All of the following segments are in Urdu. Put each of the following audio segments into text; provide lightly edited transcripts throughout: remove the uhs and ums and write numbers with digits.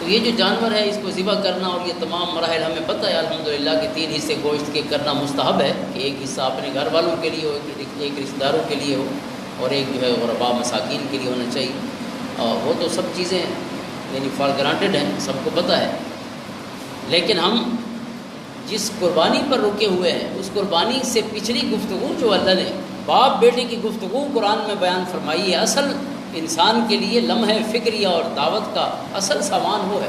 تو یہ جو جانور ہے اس کو ذبح کرنا اور یہ تمام مراحل ہمیں پتہ ہے الحمدللہ کہ 3 حصے گوشت کے کرنا مستحب ہے، کہ ایک حصہ اپنے گھر والوں کے لیے ہو، ایک رشتہ داروں کے لیے ہو، اور ایک جو ہے غرباء مساکین کے لیے ہونا چاہیے۔ اور وہ تو سب چیزیں یعنی فار گرانٹیڈ ہیں، سب کو پتہ ہے، لیکن ہم جس قربانی پر رکے ہوئے ہیں اس قربانی سے پچھلی گفتگو جو اللہ نے باپ بیٹے کی گفتگو قرآن میں بیان فرمائی ہے، اصل انسان کے لیے لمحہ فکریہ اور دعوت کا اصل سامان وہ ہے۔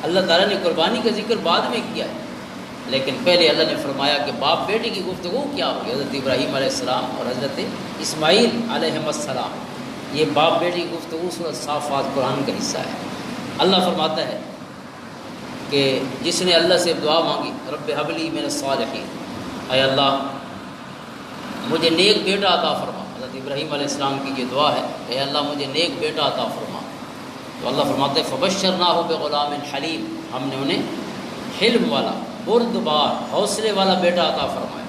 اللہ تعالیٰ نے قربانی کا ذکر بعد میں کیا ہے، لیکن پہلے اللہ نے فرمایا کہ باپ بیٹے کی گفتگو کیا ہوگی۔ حضرت ابراہیم علیہ السلام اور حضرت اسماعیل علیہ السلام، یہ باپ بیٹے کی گفتگو سورۃ صافات قرآن کا حصہ ہے۔ اللہ فرماتا ہے کہ جس نے اللہ سے دعا مانگی، رب ہب لی من الصالحین، اے اللہ مجھے نیک بیٹا عطا فرما۔ حضرت ابراہیم علیہ السلام کی یہ دعا ہے، اے اللہ مجھے نیک بیٹا عطا فرما۔ تو اللہ فرماتے ہیں فبشرناہ بغلام حلیم، ہم نے انہیں حلم والا، بردبار، حوصلے والا بیٹا عطا فرمایا۔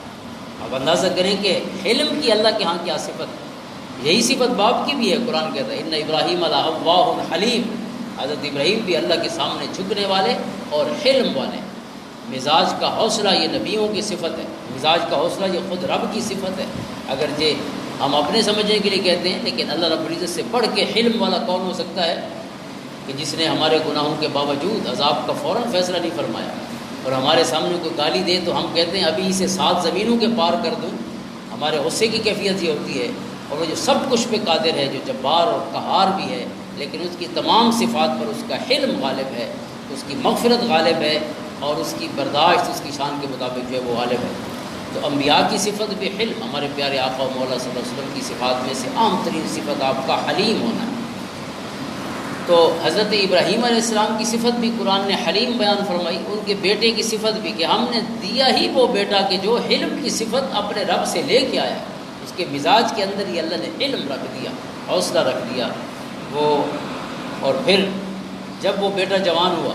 اب اندازہ کریں کہ حلم کی اللہ کے ہاں کیا صفت ہے، یہی صفت باپ کی بھی ہے۔ قرآن کہتا ہے ان ابراہیم لأواہ حلیم، حضرت ابراہیم بھی اللہ کے سامنے جھکنے والے اور حلم والے۔ مزاج کا حوصلہ یہ نبیوں کی صفت ہے، مزاج کا حوصلہ یہ خود رب کی صفت ہے، اگرچہ ہم اپنے سمجھنے کے لیے کہتے ہیں، لیکن اللہ رب العزت سے بڑھ کے حلم والا کون ہو سکتا ہے کہ جس نے ہمارے گناہوں کے باوجود عذاب کا فوراً فیصلہ نہیں فرمایا، اور ہمارے سامنے کوئی گالی دے تو ہم کہتے ہیں ابھی اسے 7 زمینوں کے پار کر دوں۔ ہمارے غصے کی کیفیت یہ ہوتی ہے، اور وہ جو سب کچھ پہ قادر ہے، جو جبار اور قہار بھی ہے، لیکن اس کی تمام صفات پر اس کا حلم غالب ہے، اس کی مغفرت غالب ہے، اور اس کی برداشت اس کی شان کے مطابق جو ہے وہ غالب ہے۔ تو انبیاء کی صفت بھی حلم، ہمارے پیارے آقا و مولا صلی اللہ علیہ وسلم کی صفات میں سے عام ترین صفت آپ کا حلیم ہونا ہے۔ تو حضرت ابراہیم علیہ السلام کی صفت بھی قرآن نے حلیم بیان فرمائی، ان کے بیٹے کی صفت بھی کہ ہم نے دیا ہی وہ بیٹا کہ جو حلم کی صفت اپنے رب سے لے کے آیا، اس کے مزاج کے اندر ہی اللہ نے علم رکھ دیا، حوصلہ رکھ دیا وہ۔ اور پھر جب وہ بیٹا جوان ہوا،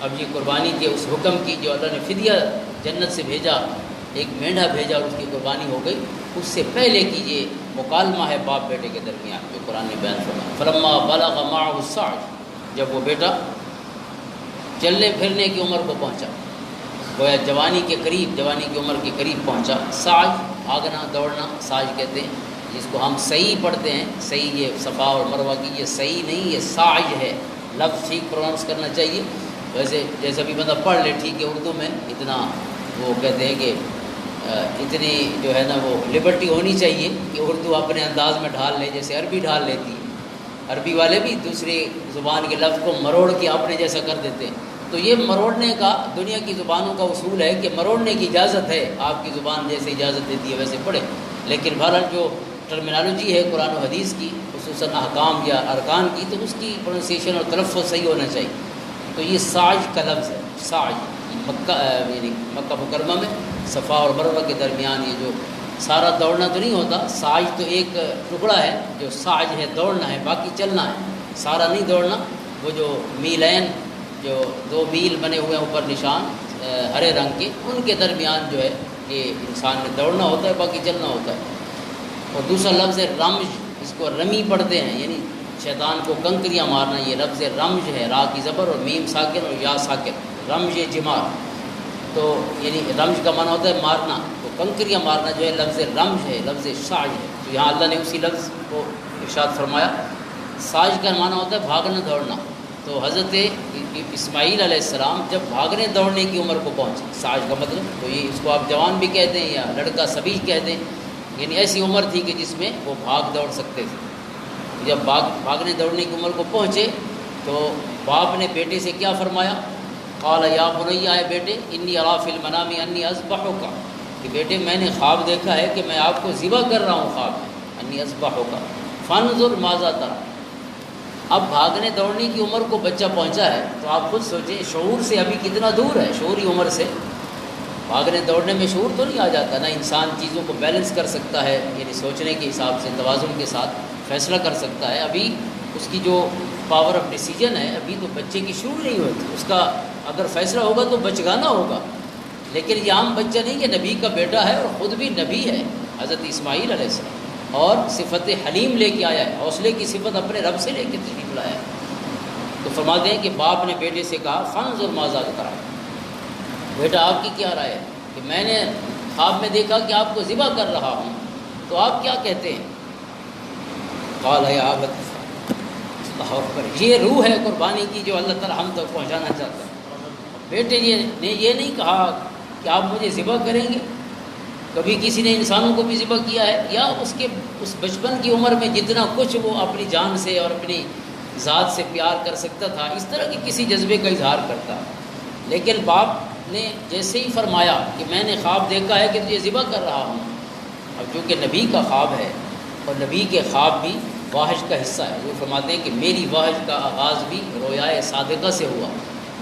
اب یہ قربانی کے اس حکم کی جو اللہ نے فدیہ جنت سے بھیجا، ایک مینڈھا بھیجا اور اس کی قربانی ہو گئی، اس سے پہلے کی یہ مکالمہ ہے باپ بیٹے کے درمیان جو قرآن نے بیان فرمایا۔ فلما بلغ معه السعی، جب وہ بیٹا چلنے پھرنے کی عمر کو پہنچا، گویا جوانی کے قریب، جوانی کی عمر کے قریب پہنچا۔ سعی بھاگنا دوڑنا سعی کہتے ہیں، جس کو ہم صحیح پڑھتے ہیں، صحیح یہ صفا اور مروہ کی یہ صحیح نہیں، یہ سعی ہے، لفظ ٹھیک پروننس کرنا چاہیے۔ ویسے جیسا بھی بندہ پڑھ لے ٹھیک ہے، اردو میں اتنا وہ کہتے ہیں کہ اتنی جو ہے نا وہ لبرٹی ہونی چاہیے کہ اردو اپنے انداز میں ڈھال لے، جیسے عربی ڈھال لیتی ہے۔ عربی والے بھی دوسری زبان کے لفظ کو مروڑ کے اپنے جیسا کر دیتے ہیں، تو یہ مروڑنے کا دنیا کی زبانوں کا اصول ہے کہ مروڑنے کی اجازت ہے، آپ کی زبان جیسے اجازت دیتی ہے ویسے پڑھے، لیکن بہرحال جو ٹرمینالوجی ہے قرآن و حدیث کی، خصوصاً احکام یا ارکان کی، تو اس کی پروننسیشن اور تلفظ صحیح ہونا چاہیے۔ تو یہ ساج کا لفظ ہے، ساج مکہ یعنی مکہ مکرمہ میں صفا اور مروہ کے درمیان یہ جو سارا دوڑنا تو نہیں ہوتا، ساج تو ایک ٹکڑا ہے جو ساج ہے دوڑنا ہے، باقی چلنا ہے، سارا نہیں دوڑنا۔ وہ جو میلین، جو 2 میل بنے ہوئے ہیں اوپر نشان ہرے رنگ کے، ان کے درمیان جو ہے یہ انسان نے دوڑنا ہوتا ہے، باقی چلنا ہوتا ہے۔ اور دوسرا لفظ ہے رمج، اس کو رمی پڑھتے ہیں، یعنی شیطان کو کنکریاں مارنا، یہ لفظ رمج ہے، را کی زبر اور میم ساکن اور یا ساکن، رمج جمار۔ تو یعنی رمج کا معنی ہوتا ہے مارنا، تو کنکریاں مارنا جو ہے لفظ رمج ہے، لفظ ساج ہے۔ تو یہاں اللہ نے اسی لفظ کو ارشاد فرمایا۔ ساج کا معنی ہوتا ہے بھاگنا دوڑنا۔ تو حضرت اسماعیل علیہ السلام جب بھاگنے دوڑنے کی عمر کو پہنچے، ساج کا مطلب تو یہ اس کو آپ جوان بھی کہتے ہیں یا لڑکا سبھی کہتے ہیں، یعنی ایسی عمر تھی کہ جس میں وہ بھاگ دوڑ سکتے تھے۔ جب بھاگنے دوڑنے کی عمر کو پہنچے تو باپ نے بیٹے سے کیا فرمایا؟ قال یا بنی، اے بیٹے، انی اری فی المنام انی اذبحک، کہ بیٹے میں نے خواب دیکھا ہے کہ میں آپ کو ذبح کر رہا ہوں خواب میں، انی اذبحک فانظر ماذا تری۔ اب بھاگنے دوڑنے کی عمر کو بچہ پہنچا ہے تو آپ خود سوچیں شعور سے ابھی کتنا دور ہے، شعوری عمر سے۔ بھاگنے دوڑنے میں شعور تو نہیں آ جاتا، نہ انسان چیزوں کو بیلنس کر سکتا ہے، یعنی سوچنے کے حساب سے توازن کے ساتھ فیصلہ کر سکتا ہے۔ ابھی اس کی جو پاور آف ڈیسیجن ہے، ابھی تو بچے کی شعور نہیں ہوتی، اس کا اگر فیصلہ ہوگا تو بچگانا ہوگا، لیکن یہ عام بچہ نہیں، یہ نبی کا بیٹا ہے اور خود بھی نبی ہے حضرت اسماعیل علیہ السلام، اور صفت حلیم لے کے آیا ہے، حوصلے کی صفت اپنے رب سے لے کے تشریف لایا ہے۔ تو فرماتے ہیں کہ باپ نے بیٹے سے کہا فانظر ماذا ذکر، بیٹا آپ کی کیا رائے ہے کہ میں نے خواب میں دیکھا کہ آپ کو ذبح کر رہا ہوں، تو آپ کیا کہتے ہیں؟ قال یا ابت، اللہ اکبر، یہ روح ہے قربانی کی جو اللہ تعالی ہم تک پہنچانا چاہتا ہے۔ بیٹے نے یہ نہیں کہا کہ آپ مجھے ذبح کریں گے، کبھی کسی نے انسانوں کو بھی ذبح کیا ہے، یا اس بچپن کی عمر میں جتنا کچھ وہ اپنی جان سے اور اپنی ذات سے پیار کر سکتا تھا اس طرح کے کسی جذبے کا اظہار کرتا، لیکن باپ نے جیسے ہی فرمایا کہ میں نے خواب دیکھا ہے کہ تجھے ذبح کر رہا ہوں، اب چونکہ نبی کا خواب ہے اور نبی کے خواب بھی واحج کا حصہ ہے، وہ فرماتے ہیں کہ میری واحج کا آغاز بھی رویائے صادقہ سے ہوا،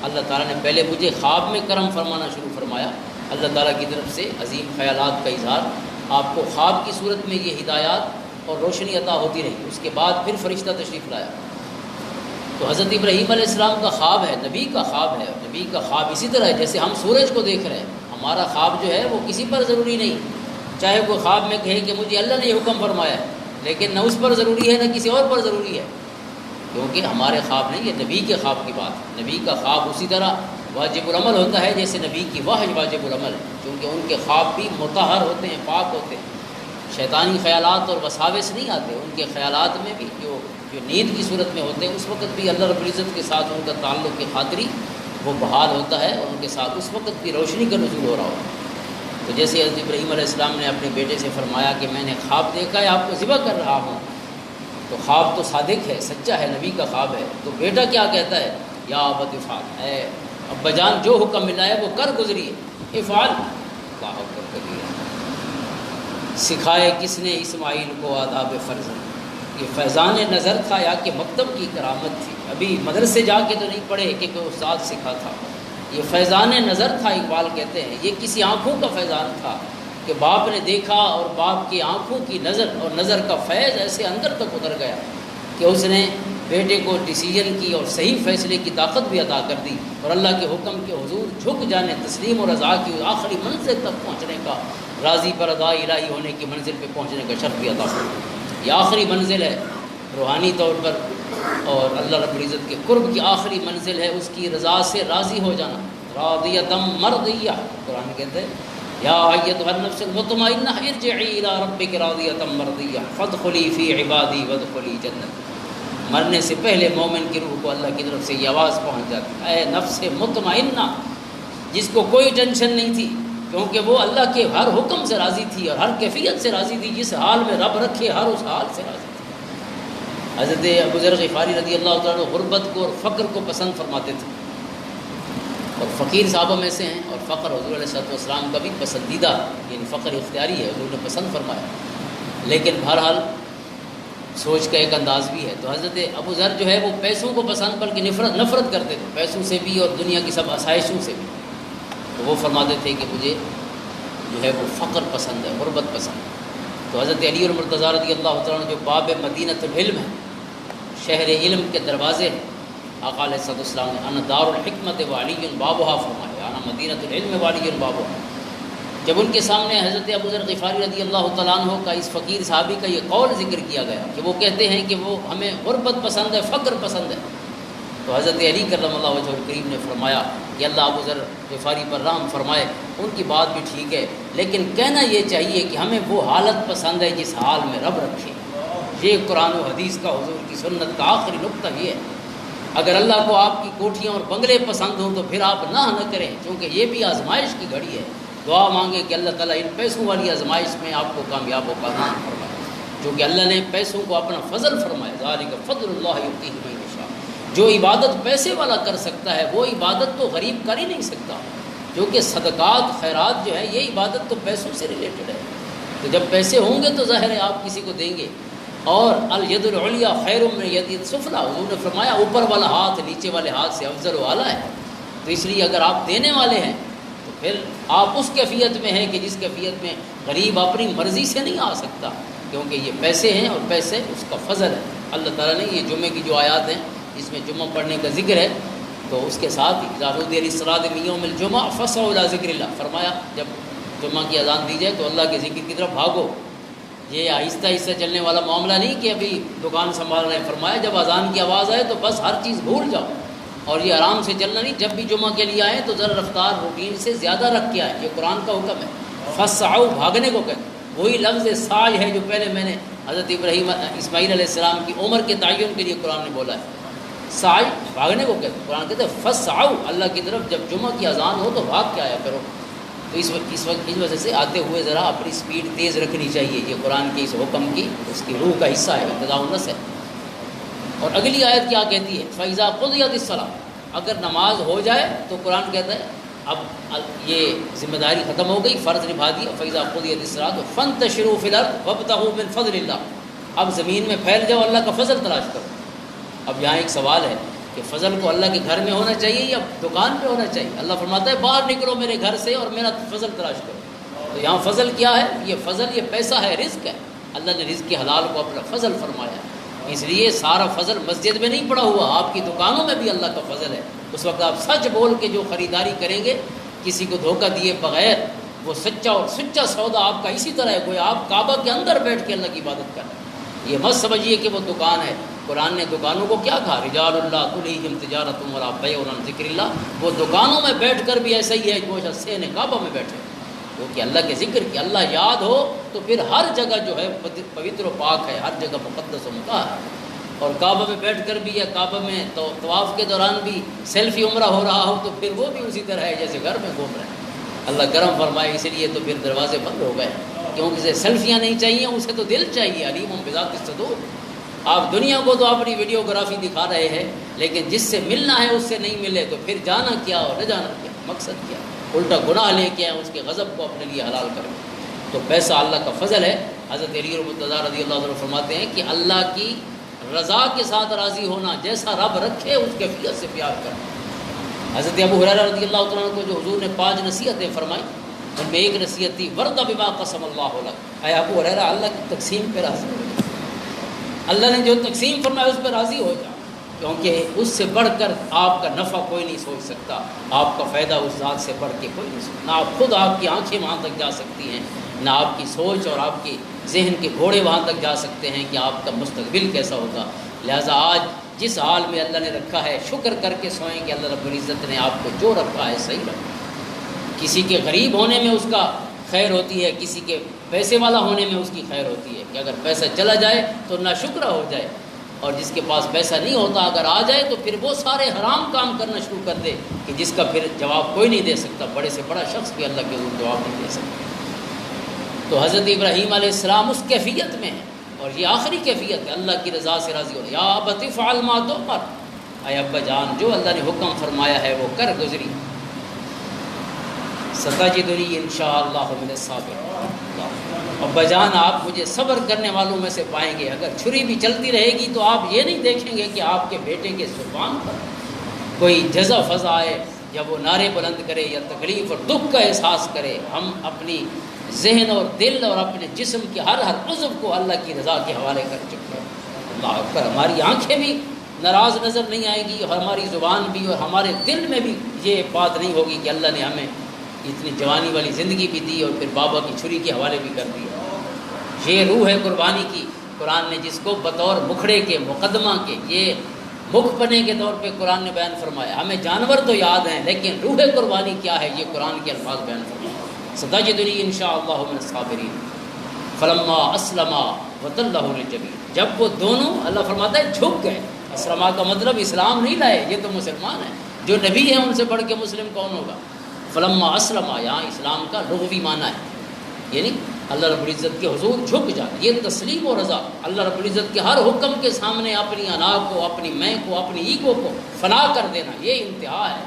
اللہ تعالیٰ نے پہلے مجھے خواب میں کرم فرمانا شروع فرمایا، اللہ تعالیٰ کی طرف سے عظیم خیالات کا اظہار، آپ کو خواب کی صورت میں یہ ہدایات اور روشنی عطا ہوتی رہی، اس کے بعد پھر فرشتہ تشریف لایا۔ تو حضرت ابراہیم علیہ السلام کا خواب ہے، نبی کا خواب ہے، نبی کا خواب اسی طرح ہے جیسے ہم سورج کو دیکھ رہے ہیں، ہمارا خواب جو ہے وہ کسی پر ضروری نہیں، چاہے کوئی خواب میں کہے کہ مجھے اللہ نے یہ حکم فرمایا ہے، لیکن نہ اس پر ضروری ہے نہ کسی اور پر ضروری ہے، کیونکہ ہمارے خواب نہیں، یہ نبی کے خواب کی بات ہے۔ نبی کا خواب اسی طرح واجب العمل ہوتا ہے جیسے نبی کی واحج واجب العمل ہے، کیونکہ ان کے خواب بھی مطہر ہوتے ہیں، پاک ہوتے ہیں، شیطانی خیالات اور وساوس نہیں آتے، ان کے خیالات میں بھی جو نیند کی صورت میں ہوتے ہیں اس وقت بھی اللہ رب العزت کے ساتھ ان کا تعلق کی خاطری وہ بحال ہوتا ہے، اور ان کے ساتھ اس وقت بھی روشنی کا نزول ہو رہا ہوتا ہے۔ تو جیسے حضرت ابراہیم علیہ السلام نے اپنے بیٹے سے فرمایا کہ میں نے خواب دیکھا ہے آپ کو ذبح کر رہا ہوں، تو خواب تو صادق ہے، سچا ہے، نبی کا خواب ہے، تو بیٹا کیا کہتا ہے؟ یا ابت افعل، اے ابا جان جو حکم ملا ہے وہ کر گزریے، افعل، اللہ اکبر کبیرہ۔ سکھائے کس نے اسماعیل کو آداب فرزند، یہ فیضان نظر تھا یا کہ مکتب کی کرامت تھی؟ ابھی مدرسے جا کے تو نہیں پڑھے کہ کوئی استاد سکھا تھا، یہ فیضان نظر تھا، اقبال کہتے ہیں یہ کسی آنکھوں کا فیضان تھا کہ باپ نے دیکھا اور باپ کی آنکھوں کی نظر اور نظر کا فیض ایسے اندر تک اتر گیا کہ اس نے بیٹے کو ڈیسیجن کی اور صحیح فیصلے کی طاقت بھی عطا کر دی، اور اللہ کے حکم کے حضور جھک جانے، تسلیم اور رضا کی آخری منزل تک پہنچنے کا، راضی پر رضا الہی ہونے کی منزل پہ پہنچنے کا شرف بھی عطا کر دی۔ یہ آخری منزل ہے روحانی طور پر، اور اللہ رب العزت کے قرب کی آخری منزل ہے اس کی رضا سے راضی ہو جانا، راضیۃ مرضیہ، قرآن کہتے ہیں یا ایتھا النفس المطمئنہ ارجعی الی ربک راضیۃ مرضیہ فادخلی فی عبادی وادخلی جنتی۔ مرنے سے پہلے مومن کی روح کو اللہ کی طرف سے یہ آواز پہنچ جاتی ہے، اے نفس مطمئنہ، جس کو کوئی ٹینشن نہیں تھی کیونکہ وہ اللہ کے ہر حکم سے راضی تھی اور ہر کیفیت سے راضی تھی، جس حال میں رب رکھے ہر اس حال سے راضی تھی۔ حضرت ابو ذر غفاری رضی اللہ تعالیٰ عنہ غربت کو اور فقر کو پسند فرماتے تھے، اور فقیر صحابہ میں سے ہیں، اور فقر حضور علیہ السلام کا بھی پسندیدہ، یعنی فقر اختیاری ہے، حضور نے پسند فرمایا، لیکن بہرحال سوچ کا ایک انداز بھی ہے۔ تو حضرت ابو ذر جو ہے وہ پیسوں کو پسند بلکہ نفرت کرتے تھے، پیسوں سے بھی اور دنیا کی سب آسائشوں سے بھی، تو وہ فرماتے تھے کہ مجھے جو ہے وہ فقر پسند ہے، غربت پسند ہے۔ تو حضرت علی المرتضیٰ رضی اللہ تعالیٰ عنہ جو باب مدینۃ العلم ہے، شہر علم کے دروازے ہیں، آقا علیہ السلام نے انا دار الحکمت وعلی بابھا فرمایا، انا مدینۃ العلم وعلی بابھا۔ جب ان کے سامنے حضرت ابو ذر غفاری رضی اللہ تعالیٰ عنہ کا اس فقیر صحابی کا یہ قول ذکر کیا گیا کہ وہ کہتے ہیں کہ وہ ہمیں غربت پسند ہے، فقر پسند ہے، تو حضرت علی کرم اللہ وجہہ الکریم نے فرمایا کہ اللہ ابو ذر غفاری پر رحم فرمائے، ان کی بات بھی ٹھیک ہے، لیکن کہنا یہ چاہیے کہ ہمیں وہ حالت پسند ہے جس حال میں رب رکھے۔ یہ قرآن و حدیث کا، حضور کی سنت کا آخری نقطہ یہ ہے۔ اگر اللہ کو آپ کی کوٹھیاں اور بنگلے پسند ہوں تو پھر آپ نہ کریں، کیونکہ یہ بھی آزمائش کی گھڑی ہے۔ دعا مانگے کہ اللہ تعالیٰ ان پیسوں والی آزمائش میں آپ کو کامیاب و کامیاب فرمائے، کیونکہ اللہ نے پیسوں کو اپنا فضل فرمایا، ذالک فضل اللہ یؤتیہ من یشاء۔ جو عبادت پیسے والا کر سکتا ہے وہ عبادت تو غریب کر ہی نہیں سکتا، جو کہ صدقات خیرات جو ہے یہ عبادت تو پیسوں سے ریلیٹڈ ہے، تو جب پیسے ہوں گے تو ظاہر ہے آپ کسی کو دیں گے۔ اور الید العلیٰ خیر من ید السفلیٰ، حضور نے فرمایا اوپر والا ہاتھ نیچے والے ہاتھ سے افضل و اعلیٰ ہے، تو اس لیے اگر آپ دینے والے ہیں تو پھر آپ اس کیفیت میں ہیں کہ جس کیفیت میں غریب اپنی مرضی سے نہیں آ سکتا، کیونکہ یہ پیسے ہیں اور پیسے اس کا فضل ہے۔ اللہ تعالیٰ نے یہ جمعے کی جو آیات ہیں اس میں جمعہ پڑھنے کا ذکر ہے، تو اس کے ساتھ ہی اذا نودی للصلاۃ من یوم الجمعہ فاسعوا الی ذکر اللہ، فرمایا جب جمعہ کی اذان دی جائے تو اللہ کے ذکر کی طرف بھاگو۔ یہ آہستہ آہستہ چلنے والا معاملہ نہیں کہ ابھی دکان سنبھال رہے ہیں. فرمایا جب اذان کی آواز آئے تو بس ہر چیز بھول جاؤ, اور یہ آرام سے چلنا نہیں. جب بھی جمعہ کے لیے آئیں تو ذرا رفتار روٹین سے زیادہ رکھ کے آئیں, یہ قرآن کا حکم ہے. فسعوا, بھاگنے کو کہتے ہیں. وہی لفظ سعی ہے جو پہلے میں نے حضرت اسماعیل علیہ السلام کی عمر کے تعین کے لیے قرآن نے بولا ہے. سعی بھاگنے کو کہتے ہیں. قرآن کہتے ہیں فسعوا, اللہ کی طرف جب جمعہ کی اذان ہو تو بھاگ کے آیا کرو. تو اس وجہ سے آتے ہوئے ذرا اپنی سپیڈ تیز رکھنی چاہیے. یہ قرآن کے اس حکم کی اس کی روح کا حصہ ہے, اقتضاء النص ہے. اور اگلی آیت کیا کہتی ہے؟ فَإِذَا قُضِيَتِ الصَّلَاةُ, اگر نماز ہو جائے تو قرآن کہتا ہے اب یہ ذمہ داری ختم ہو گئی, فرض نبھا دیا. فَإِذَا قُضِيَتِ الصَّلَاةُ فَانتَشِرُوا فِي الْأَرْضِ وَابْتَغُوا مِنْ فَضْلِ اللَّهِ, اب زمین میں پھیل جاؤ, اللہ کا فضل تلاش کرو. اب یہاں ایک سوال ہے کہ فضل کو اللہ کے گھر میں ہونا چاہیے یا دکان پہ ہونا چاہیے؟ اللہ فرماتا ہے باہر نکلو میرے گھر سے اور میرا فضل تلاش کرو. تو یہاں فضل کیا ہے؟ یہ فضل, یہ پیسہ ہے, رزق ہے. اللہ نے رزق کے حلال کو اپنا فضل فرمایا. اس لیے سارا فضل مسجد میں نہیں پڑا ہوا, آپ کی دکانوں میں بھی اللہ کا فضل ہے. اس وقت آپ سچ بول کے جو خریداری کریں گے کسی کو دھوکہ دیے بغیر, وہ سچا اور سچا سودا آپ کا اسی طرح ہے کوئی آپ کعبہ کے اندر بیٹھ کے اللہ کی عبادت کر رہے ہیں. یہ مت سمجھیے کہ وہ دکان ہے. قرآن نے دکانوں کو کیا کہا؟ رجال اللہ تلہیہم تجارۃ ولا بیع عن ذکر اللہ. وہ دکانوں میں بیٹھ کر بھی ایسا ہی ہے جو حسین کعبہ میں بیٹھے, کیونکہ اللہ کے ذکر کی, اللہ یاد ہو تو پھر ہر جگہ جو ہے پوتر و پاک ہے, ہر جگہ مقدس و مطہر ہے. اور کعبہ میں بیٹھ کر بھی یا کعبہ میں طواف کے دوران بھی سیلفی عمرہ ہو رہا ہو تو پھر وہ بھی اسی طرح ہے جیسے گھر میں گھوم رہے ہیں. اللہ کرم فرمائے. اس لیے تو پھر دروازے بند ہو گئے, کیونکہ اسے سیلفیاں نہیں چاہیے, اسے تو دل چاہیے. علیم بذات الصدور. آپ دنیا کو تو اپنی ویڈیوگرافی دکھا رہے ہیں, لیکن جس سے ملنا ہے اس سے نہیں ملے تو پھر جانا کیا اور نہ جانا کیا, مقصد کیا؟ الٹا گناہ لے کے آئے, اس کے غضب کو اپنے لیے حلال کریں. تو پیسہ اللہ کا فضل ہے. حضرت علی المرتضیٰ رضی اللہ عنہ فرماتے ہیں کہ اللہ کی رضا کے ساتھ راضی ہونا, جیسا رب رکھے اس کیفیت سے پیار کرنا. حضرت ابو ہریرہ رضی اللہ عنہ کو جو حضور نے 5 نصیحتیں فرمائی, ان میں ایک نصیحت تھی ورض بما قسم اللہ لک. اے ابو ہریرہ, اللہ کی تقسیم پہ راضی ہو جا, اللہ نے جو تقسیم فرمایا اس پہ راضی ہو جا, کیونکہ اس سے بڑھ کر آپ کا نفع کوئی نہیں سوچ سکتا, آپ کا فائدہ اس ذات سے بڑھ کے کوئی نہیں سوچ. نہ آپ خود, آپ کی آنکھیں وہاں تک جا سکتی ہیں, نہ آپ کی سوچ اور آپ کی ذہن کے گھوڑے وہاں تک جا سکتے ہیں کہ آپ کا مستقبل کیسا ہوگا. لہٰذا آج جس حال میں اللہ نے رکھا ہے شکر کر کے سوئیں کہ اللہ رب العزت نے آپ کو جو رکھا ہے صحیح رکھا. کسی کے غریب ہونے میں اس کا خیر ہوتی ہے, کسی کے پیسے والا ہونے میں اس کی خیر ہوتی ہے کہ اگر پیسہ چلا جائے تو ناشکرہ ہو جائے, اور جس کے پاس پیسہ نہیں ہوتا اگر آ جائے تو پھر وہ سارے حرام کام کرنا شروع کر دے کہ جس کا پھر جواب کوئی نہیں دے سکتا. بڑے سے بڑا شخص بھی اللہ کے حضور جواب نہیں دے سکتا. تو حضرت ابراہیم علیہ السلام اس کیفیت میں ہے, اور یہ آخری کیفیت ہے اللہ کی رضا سے راضی ہونا. یا ابت افعل ما تؤمر, اے ابا جان جو اللہ نے حکم فرمایا ہے وہ کر گزری. ستجدنی انشاءاللہ من الصابرین. ابا جان آپ مجھے صبر کرنے والوں میں سے پائیں گے. اگر چھری بھی چلتی رہے گی تو آپ یہ نہیں دیکھیں گے کہ آپ کے بیٹے کے زبان پر کوئی جزا فضا آئے, جب وہ نعرے بلند کرے یا تکلیف اور دکھ کا احساس کرے. ہم اپنی ذہن اور دل اور اپنے جسم کے ہر عضو کو اللہ کی رضا کے حوالے کر چکے ہیں. اللہ اکبر. ہماری آنکھیں بھی ناراض نظر نہیں آئے گی, اور ہماری زبان بھی, اور ہمارے دل میں بھی یہ بات نہیں ہوگی کہ اللہ نے ہمیں اتنی جوانی والی زندگی بھی دی اور پھر بابا کی چھری کے حوالے بھی کر دیا. یہ روح ہے قربانی کی. قرآن نے جس کو بطور مکھڑے کے, مقدمہ کے, یہ مکھ پنے کے طور پہ قرآن نے بیان فرمایا. ہمیں جانور تو یاد ہیں لیکن روح قربانی کیا ہے یہ قرآن کے الفاظ بیان فرمایا. ستجدنی انشاءاللہ من الصابرین. فلما اسلما وتلہ للجبین, جب وہ دونوں, اللہ فرماتا ہے, جھک گئے. اسلما کا مطلب اسلام نہیں لائے, یہ تو مسلمان ہیں, جو نبی ہیں ان سے بڑھ کے مسلم کون ہوگا. فلما اسلما یہاں اسلام کا لغوی معنی ہے, یعنی اللہ رب العزت کے حضور جھک جا. یہ تسلیم و رضا, اللہ رب العزت کے ہر حکم کے سامنے اپنی انا کو, اپنی میں کو, اپنی ایگو کو فنا کر دینا, یہ انتہا ہے.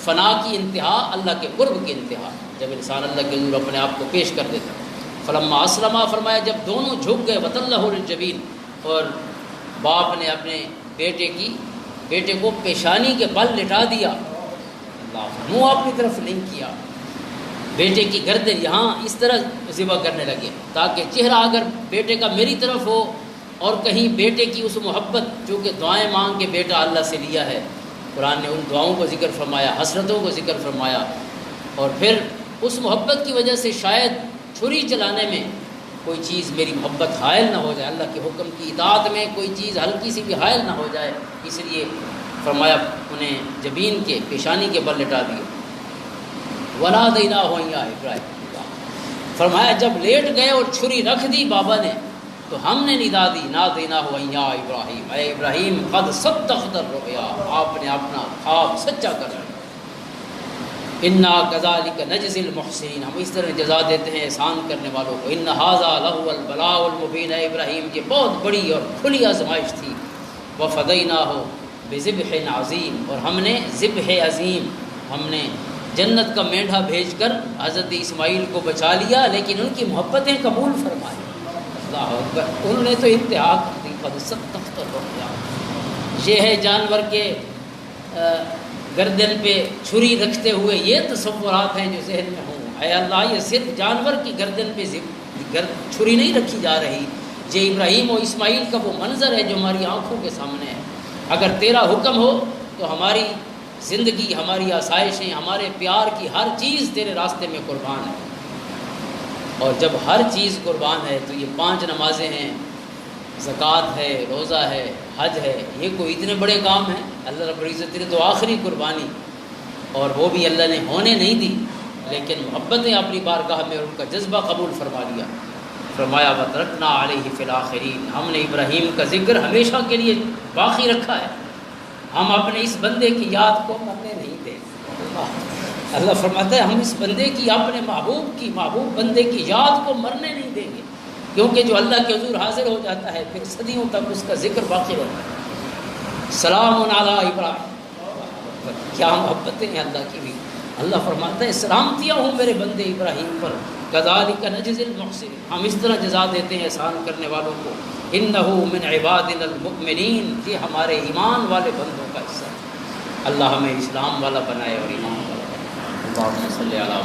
فنا کی انتہا اللہ کے قرب کی انتہا, جب انسان اللہ کے حضور اپنے آپ کو پیش کر دیتا. فلما اسلما فرمایا جب دونوں جھک گئے, وتلہ للجبین, اور باپ نے اپنے بیٹے کو پیشانی کے بل لٹا دیا. منہ اپنی طرف نہیں کیا, بیٹے کی گردن یہاں اس طرح ذبح کرنے لگے تاکہ چہرہ اگر بیٹے کا میری طرف ہو, اور کہیں بیٹے کی اس محبت جو کہ دعائیں مانگ کے بیٹا اللہ سے لیا ہے. قرآن نے ان دعاؤں کو ذکر فرمایا, حسرتوں کو ذکر فرمایا, اور پھر اس محبت کی وجہ سے شاید چھری چلانے میں کوئی چیز میری محبت حائل نہ ہو جائے، اللہ کے حکم کی اطاعت میں کوئی چیز ہلکی سی بھی حائل نہ ہو جائے، اس لیے فرمایا انہیں جبین کے پیشانی کے بل لٹا دیا۔ وَنَادَيْنَاهُ يَا إِبْرَاهِيمُ، فرمایا جب لیٹ گئے اور چھری رکھ دی بابا نے تو ہم نے ندا دی، نَادَيْنَاهُ يَا إِبْرَاهِيمُ، اے ابراہیم قد صدقت الرؤيا، آپ نے اپنا خواب سچا کر دیا۔ اِنَّا كَذَلِكَ نَجْزِي الْمُحْسِنِينَ، ہم اس طرح جزا دیتے ہیں احسان کرنے والوں کو۔ إِنَّ هَذَا لَهُوَ الْبَلَاءُ الْمُبِينُ، اے ابراہیم کی بہت بڑی اور کھلی آزمائش تھی۔ وَفَدَيْنَاهُ بِذِبْحٍ عَظِيمٍ، اور ہم نے ذبح عظیم، ہم نے جنت کا مینڈھا بھیج کر حضرت اسماعیل کو بچا لیا، لیکن ان کی محبتیں قبول فرمائی۔ اللہ اکبر، انہوں نے تو انتہا کر دی۔ قد صدقت الرؤيا، یہ ہے جانور کے گردن پہ چھری رکھتے ہوئے یہ تصورات ہیں جو ذہن میں ہوں۔ اے اللہ، یہ صرف جانور کی گردن پہ چھری نہیں رکھی جا رہی، یہ ابراہیم و اسماعیل کا وہ منظر ہے جو ہماری آنکھوں کے سامنے ہے۔ اگر تیرا حکم ہو تو ہماری زندگی، ہماری آسائشیں، ہمارے پیار کی ہر چیز تیرے راستے میں قربان ہے۔ اور جب ہر چیز قربان ہے تو یہ 5 نمازیں ہیں، زکوٰۃ ہے، روزہ ہے، حج ہے، یہ کوئی اتنے بڑے کام ہیں؟ اللہ رب العزت نے تو آخری قربانی، اور وہ بھی اللہ نے ہونے نہیں دی، لیکن محبت نے اپنی بارگاہ میں ان کا جذبہ قبول فرما لیا۔ فرمایا وَتَرَكْنَا عَلَيْهِ فِي الْآخِرِينَ، ہم نے ابراہیم کا ذکر ہمیشہ کے لیے باقی رکھا ہے، ہم اپنے اس بندے کی یاد کو مرنے نہیں دیں۔ اللہ فرماتا ہے ہم اس بندے کی، اپنے محبوب بندے کی یاد کو مرنے نہیں دیں گے، کیونکہ جو اللہ کے حضور حاضر ہو جاتا ہے پھر صدیوں تک اس کا ذکر باقی رہتا ہے۔ سلام علی ابراہیم، کیا محبتیں ہیں اللہ کی بھی۔ اللہ فرماتا ہے سلامتیاں ہوں میرے بندے ابراہیم پر، کذالک نجزی المحسنین، ہم اس طرح جزا دیتے ہیں احسان کرنے والوں کو۔ انہ من عبادنا المؤمنین، یہ ہمارے ایمان والے بندوں کا حصہ ہے۔ اللہ ہمیں اسلام والا بنائے اور ایمان والا بنائے۔ اللہم صلی علی